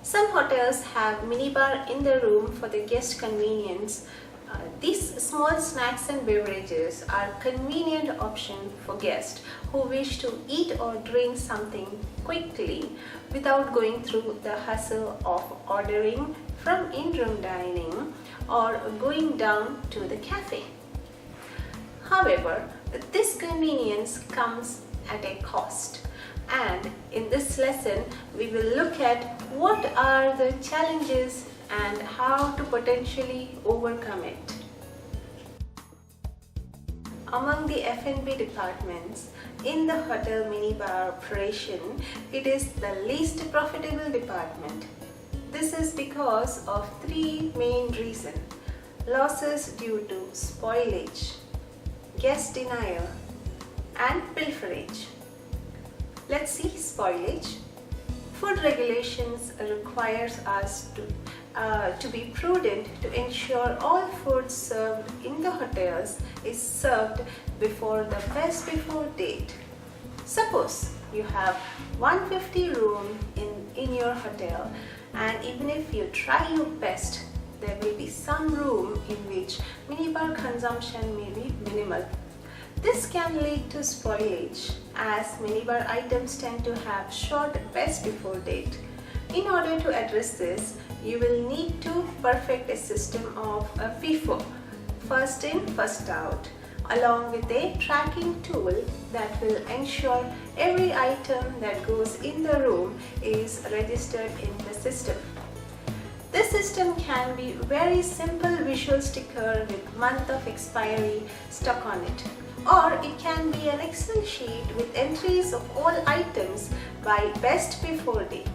Some hotels have minibar in the room for the guest convenience. These small snacks and beverages are a convenient option for guests who wish to eat or drink something quickly without going through the hassle of ordering from in-room dining or going down to the cafe. However, this convenience comes at a cost, and in this lesson we will look at what are the challenges and how to potentially overcome it. Among the F&B departments in the hotel minibar operation, it is the least profitable department. This is because of three main reasons: losses due to spoilage, guest denial, and pilferage. Let's see spoilage. Food regulations requires us to be prudent to ensure all food served in the hotels is served before the best before date. Suppose you have 150 room in your hotel, and even if you try your best, there will be some room in which minibar consumption may be minimal. This can lead to spoilage, as minibar items tend to have short best before date. In order to address this, you will need to perfect a system of a FIFO, first in, first out, along with a tracking tool that will ensure every item that goes in the room is registered in the system. This system can be very simple visual sticker with month of expiry stuck on it, or it can be an Excel sheet with entries of all items by best before date.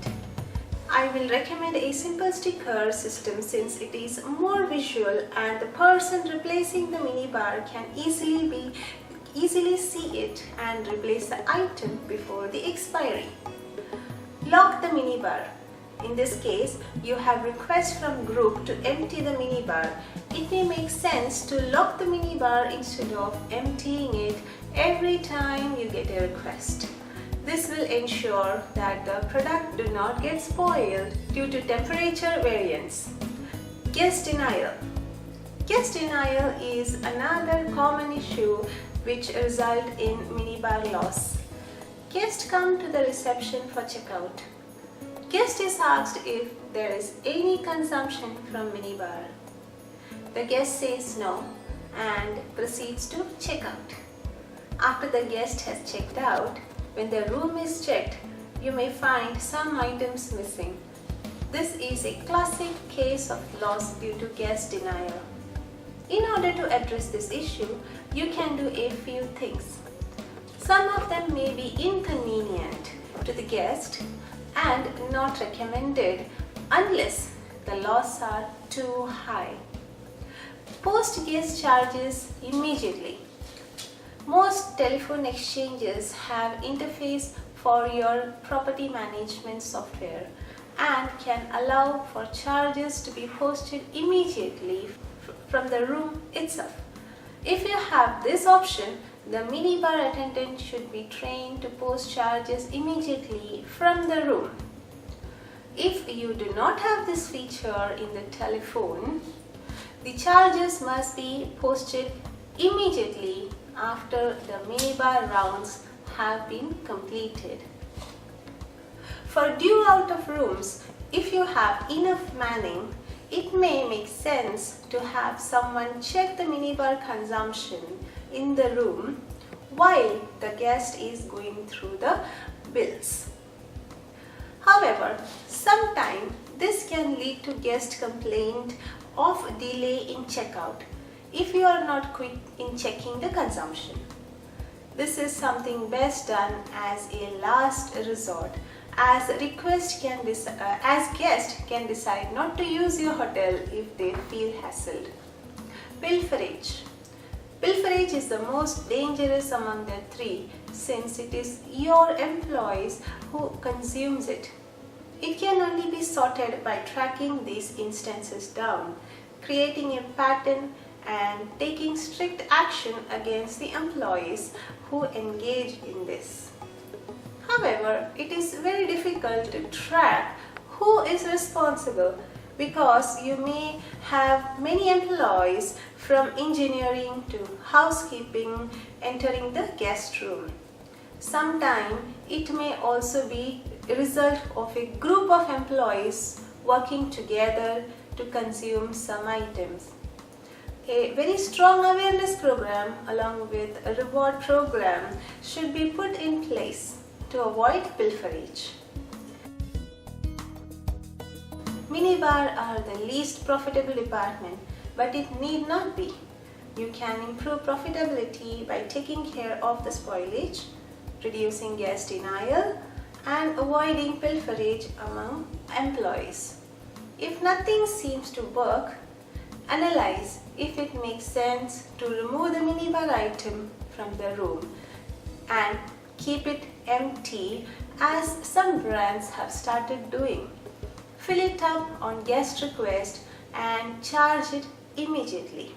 I will recommend a simple sticker system since it is more visual and the person replacing the minibar can easily see it and replace the item before the expiry. Lock the minibar. In this case, you have request from group to empty the minibar. It may make sense to lock the minibar instead of emptying it every time you get a request. This will ensure that the product do not get spoiled due to temperature variance. Guest denial. Guest denial is another common issue which result in minibar loss. Guests come to the reception for checkout. Guest is asked if there is any consumption from minibar. The guest says no and proceeds to check out. After the guest has checked out, when the room is checked, you may find some items missing. This is a classic case of loss due to guest denial. In order to address this issue, you can do a few things. Some of them may be inconvenient to the guest and not recommended unless the loss are too high. Post guest charges immediately. Most telephone exchanges have interface for your property management software and can allow for charges to be posted immediately from the room itself. If you have this option, the minibar attendant should be trained to post charges immediately from the room. If you do not have this feature in the telephone, the charges must be posted immediately after the minibar rounds have been completed. For due out of rooms, if you have enough manning, it may make sense to have someone check the minibar consumption in the room while the guest is going through the bills. However, sometimes this can lead to guest complaint of delay in checkout if you are not quick in checking the consumption. This is something best done as a last resort, as guests can decide not to use your hotel if they feel hassled. Pilferage. Pilferage is the most dangerous among the three since it is your employees who consumes it. It can only be sorted by tracking these instances down, creating a pattern and taking strict action against the employees who engage in this. However, it is very difficult to track who is responsible? Because you may have many employees from engineering to housekeeping entering the guest room. Sometimes it may also be a result of a group of employees working together to consume some items. A very strong awareness program along with a reward program should be put in place to avoid pilferage. Minibar are the least profitable department, but it need not be. You can improve profitability by taking care of the spoilage, reducing guest denial, and avoiding pilferage among employees. If nothing seems to work, analyze if it makes sense to remove the minibar item from the room and keep it empty, as some brands have started doing. Fill it up on guest request and charge it immediately.